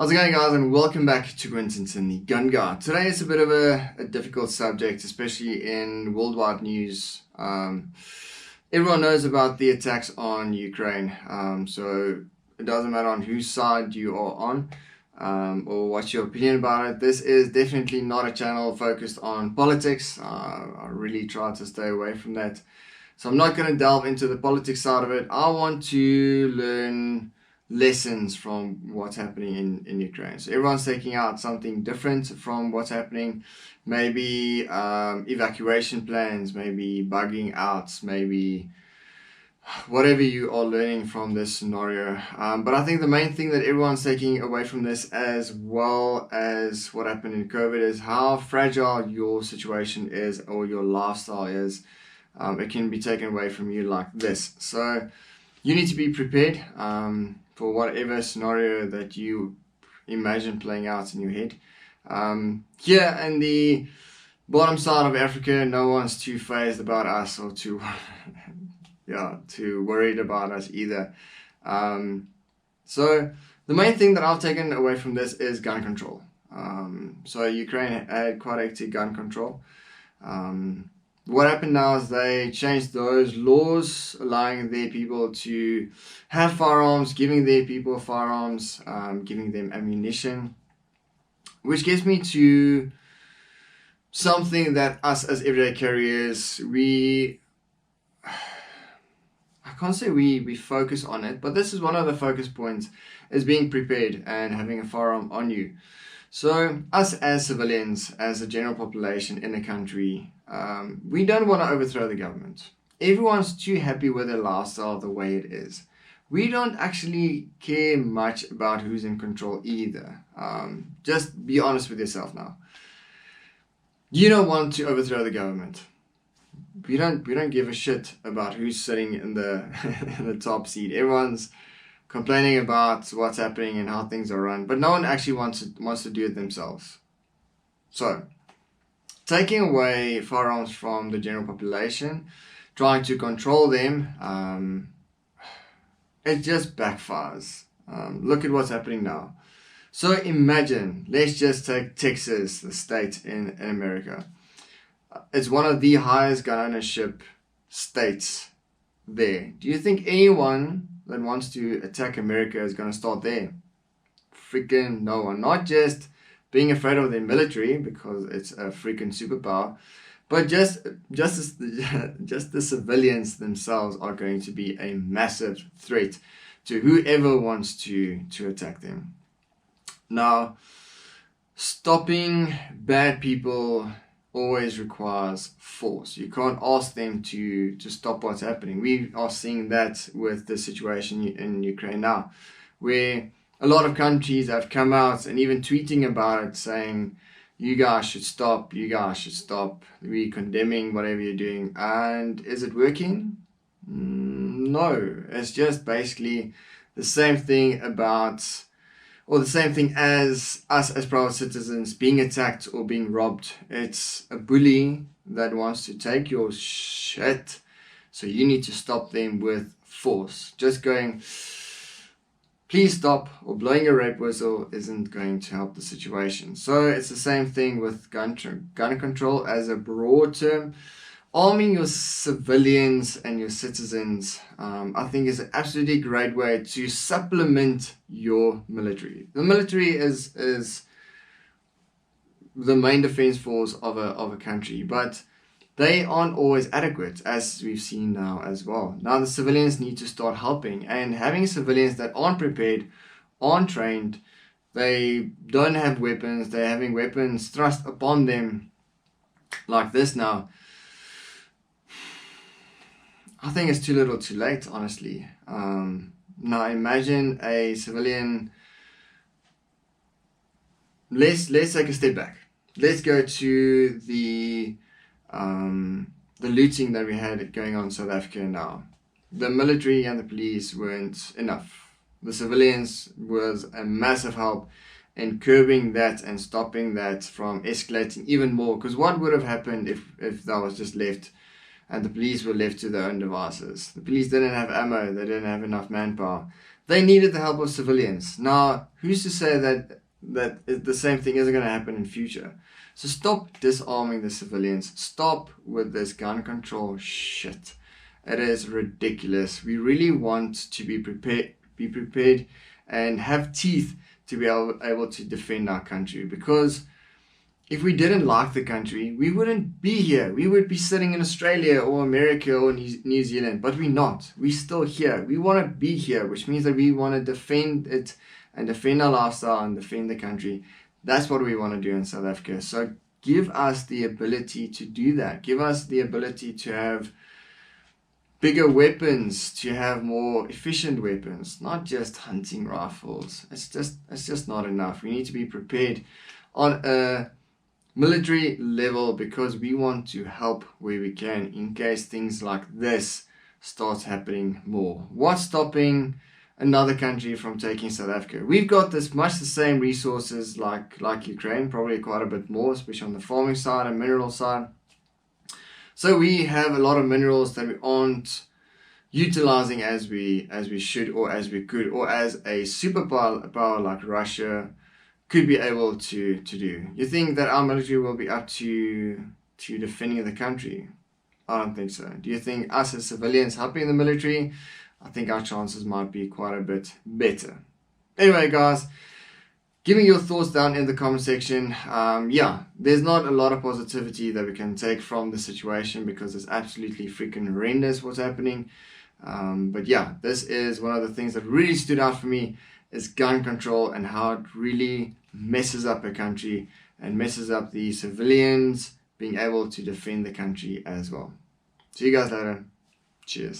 How's it going, guys, and welcome back to Quintinton, the Gun Guy. Today is a bit of a difficult subject, especially in worldwide news. Everyone knows about the attacks on Ukraine, so it doesn't matter on whose side you are on or what's your opinion about it. This is definitely not a channel focused on politics. I really try to stay away from that. So I'm not going to delve into the politics side of it. I want to learn lessons from what's happening in Ukraine. So everyone's taking out something different from what's happening. Maybe evacuation plans, maybe bugging out, maybe whatever you are learning from this scenario. But I think the main thing that everyone's taking away from this, as well as what happened in COVID, is how fragile your situation is or your lifestyle is. It can be taken away from you like this. So you need to be prepared for whatever scenario that you imagine playing out in your head. Here in the bottom side of Africa, no one's too fazed about us or too worried about us either. So the main thing that I've taken away from this is gun control. So Ukraine had quite active gun control. What happened now is they changed those laws, allowing their people to have firearms, giving their people firearms, giving them ammunition, which gets me to something that us as everyday carriers, I can't say we focus on it, but this is one of the focus points, is being prepared and having a firearm on you. So us as civilians, as a general population in the country, we don't want to overthrow the government. Everyone's too happy with their lifestyle the way it is. We don't actually care much about who's in control either. Just be honest with yourself now. You don't want to overthrow the government. We don't give a shit about who's sitting in the in the top seat. Everyone's complaining about what's happening and how things are run, but no one actually wants to do it themselves. So taking away firearms from the general population, trying to control them, it just backfires. Look at what's happening now. So imagine, let's just take Texas, the state in America. It's one of the highest gun ownership states there. Do you think anyone that wants to attack America is going to start there? Freaking no one. Not just being afraid of their military because it's a freaking superpower, but just the civilians themselves are going to be a massive threat to whoever wants to attack them. Now, stopping bad people always requires force. You can't ask them to stop what's happening. We are seeing that with the situation in Ukraine now, where a lot of countries have come out and even tweeting about it, saying, you guys should stop, we're condemning whatever you're doing. And is it working? No. It's just basically the same thing the same thing as us as private citizens being attacked or being robbed. It's a bully that wants to take your shit, so you need to stop them with force. Just going, please stop, or blowing a rape whistle isn't going to help the situation. So it's the same thing with gun control as a broad term. Arming your civilians and your citizens, I think, is an absolutely great way to supplement your military. The military is the main defense force of a country, but they aren't always adequate, as we've seen now as well. Now the civilians need to start helping, and having civilians that aren't prepared, aren't trained, they don't have weapons, they're having weapons thrust upon them like this now. I think it's too little too late, honestly. Now imagine a civilian. Let's take a step back. Let's go to the looting that we had going on in South Africa now. The military and the police weren't enough. The civilians was a massive help in curbing that and stopping that from escalating even more. Because what would have happened if that was just left and the police were left to their own devices. The police didn't have ammo, they didn't have enough manpower. They needed the help of civilians. Now, who's to say that the same thing isn't going to happen in future? So stop disarming the civilians. Stop with this gun control shit. It is ridiculous. We really want to be prepared and have teeth to be able to defend our country, because if we didn't like the country, we wouldn't be here. We would be sitting in Australia or America or New Zealand, but we're not. We're still here. We want to be here, which means that we want to defend it and defend our lifestyle and defend the country. That's what we want to do in South Africa. So give us the ability to do that. Give us the ability to have bigger weapons, to have more efficient weapons, not just hunting rifles. It's just not enough. We need to be prepared on a military level, because we want to help where we can in case things like this starts happening more. What's stopping another country from taking South Africa? We've got much the same resources like Ukraine, probably quite a bit more, especially on the farming side and mineral side. So we have a lot of minerals that we aren't utilizing as we should, or as we could, or as a superpower like Russia could be able to do. You think that our military will be up to defending the country? I don't think so. Do you think us as civilians helping the military? I think our chances might be quite a bit better. Anyway, guys, give me your thoughts down in the comment section. There's not a lot of positivity that we can take from the situation, because it's absolutely freaking horrendous what's happening. But yeah, this is one of the things that really stood out for me, is gun control and how it really messes up a country and messes up the civilians being able to defend the country as well. See you guys later. Cheers.